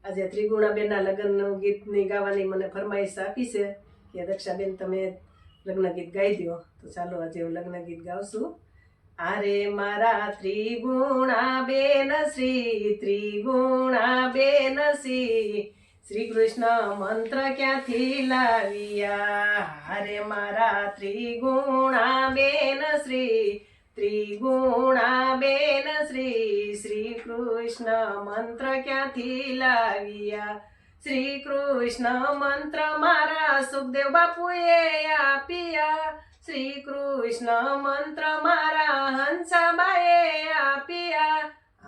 આજે ત્રિગુણાબેનના લગ્નનું ગીતની ગાવાની મને ફરમાઈશ આપી છે કે દક્ષાબેન તમે લગ્ન ગીત ગાઈ દો. તો ચાલો આજે હું લગ્ન ગીત ગાઉં છું. આરે મારા ત્રિગુણાબેન શ્રી કૃષ્ણ મંત્ર ક્યાંથી લાવ્યા. આરે મારા ત્રિગુણાબેન શ્રી કૃષ્ણ મંત્ર ક્યાંથી લાવ્યા. શ્રી કૃષ્ણ મંત્ર મારા સુખદેવ બાપુએ આપ્યા. શ્રી કૃષ્ણ મંત્ર મારા હંસાબાએ આપ્યા.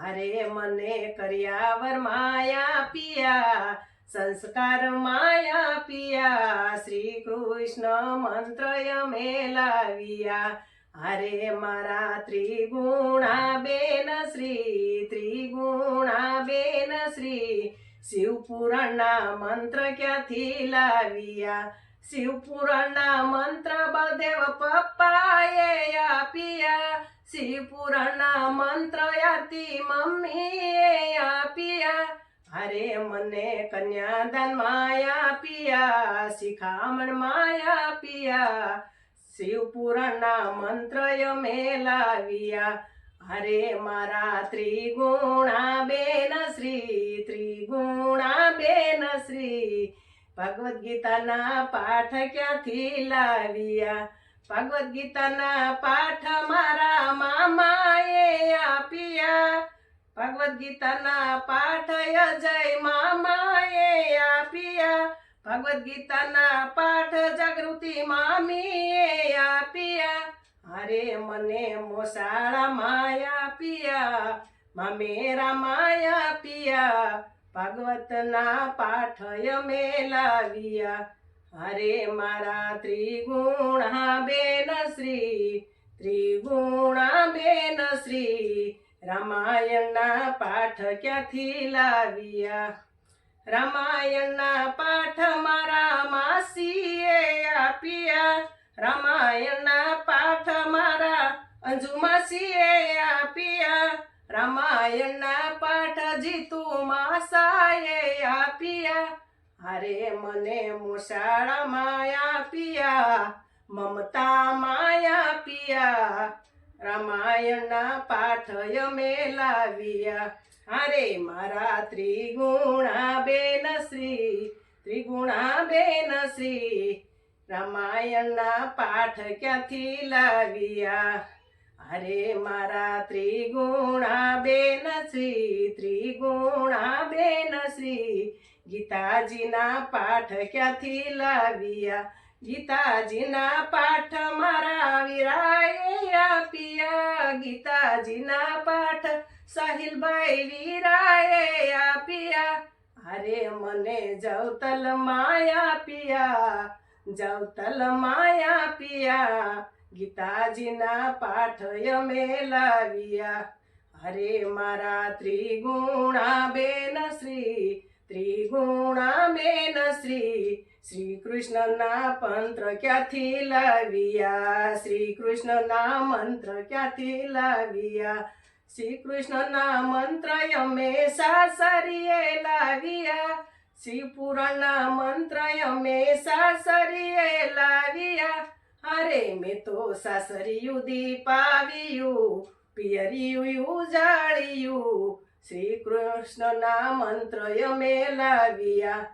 અરે મને કર્યાવર માયા પિયા, સંસ્કાર માયા પિયા. શ્રી કૃષ્ણ મંત્ર અમે લાવ્યા. અરે મારા ત્રિગુણાબેન શ્રી શિવપુરાણના મંત્ર ક્યાંથી લાવ્યા. શિવપુરાણના મંત્ર બળદેવ પપ્પાએ આપ્યા. શિવપુરાણના મંત્ર આરતી મમ્મીએ આપ્યા. અરે મને કન્યાદાન માયા પિયા, શિખામણ માયા પિયા. શિવપુરાણના મંત્ર અમે લાવ્યા. અરે મારા ત્રિગુણાબેન શ્રી ભગવદ્ ગીતાના પાઠ ક્યાંથી લાવ્યા. ભગવદ્ ગીતાના પાઠ મારા મામાએ આપ્યા. ભગવદ્ ગીતાના પાઠ અજય મામાએ આપ્યા. ભગવદ્ ગીતાના પાઠ જાગૃતિ મામીએ આપ્યા. અરે મને મોસાળા માયા પિયા, મામેરા માયા પિયા. ભાગવતના પાઠ અમે લાવ્યા. અરે મારા ત્રિગુણાબેન શ્રી રામાયણના પાઠ ક્યાંથી લાવ્યા. રામાયણના પાઠ મારા માસીએ આપ્યા. રામાયણના પાઠ મારા અંજુ માસીએ આપ્યા. રામાયણના પાઠ જીતુ માસાએ આપ્યા. અરે મને મોસાળા માયા પિયા, મમતા માયા પિયા. રામાયણના પાઠ અમે લાવ્યા. અરે મારા ત્રિગુણાબેન શ્રી રામાયણના પાઠ ક્યાંથી લાવ્યા. અરે મારા ત્રિગુણાબેન શ્રી ગીતાજીના પાઠ ક્યાંથી લાવ્યા. ગીતાજીના પાઠ મારા વીરાએ આપ્યા. ગીતાજીના પાઠ સાહિલભાઈ વીરાએ આપ્યા. અરે મને જવતલ માયા પિયા, જવતલ માયા પિયા. ગીતાજીના પાઠ અમે લાવ્યા. અરે મારા ત્રિગુણાબેન શ્રી કૃષ્ણના મંત્ર ક્યાંથી લાવ્યા. શ્રી કૃષ્ણના મંત્ર ક્યાંથી લાવ્યા. શ્રી કૃષ્ણના મંત્ર અમે સાસરીએ લાવ્યા. શિવપુરાણના મંત્ર અમે સાસરીએ લાવ્યા. અરે મેં તો સાસરિયું દીપાવ્યું, પિયરિયું ઉજાળ્યું. શ્રી કૃષ્ણના મંત્ર અમે લાવ્યા.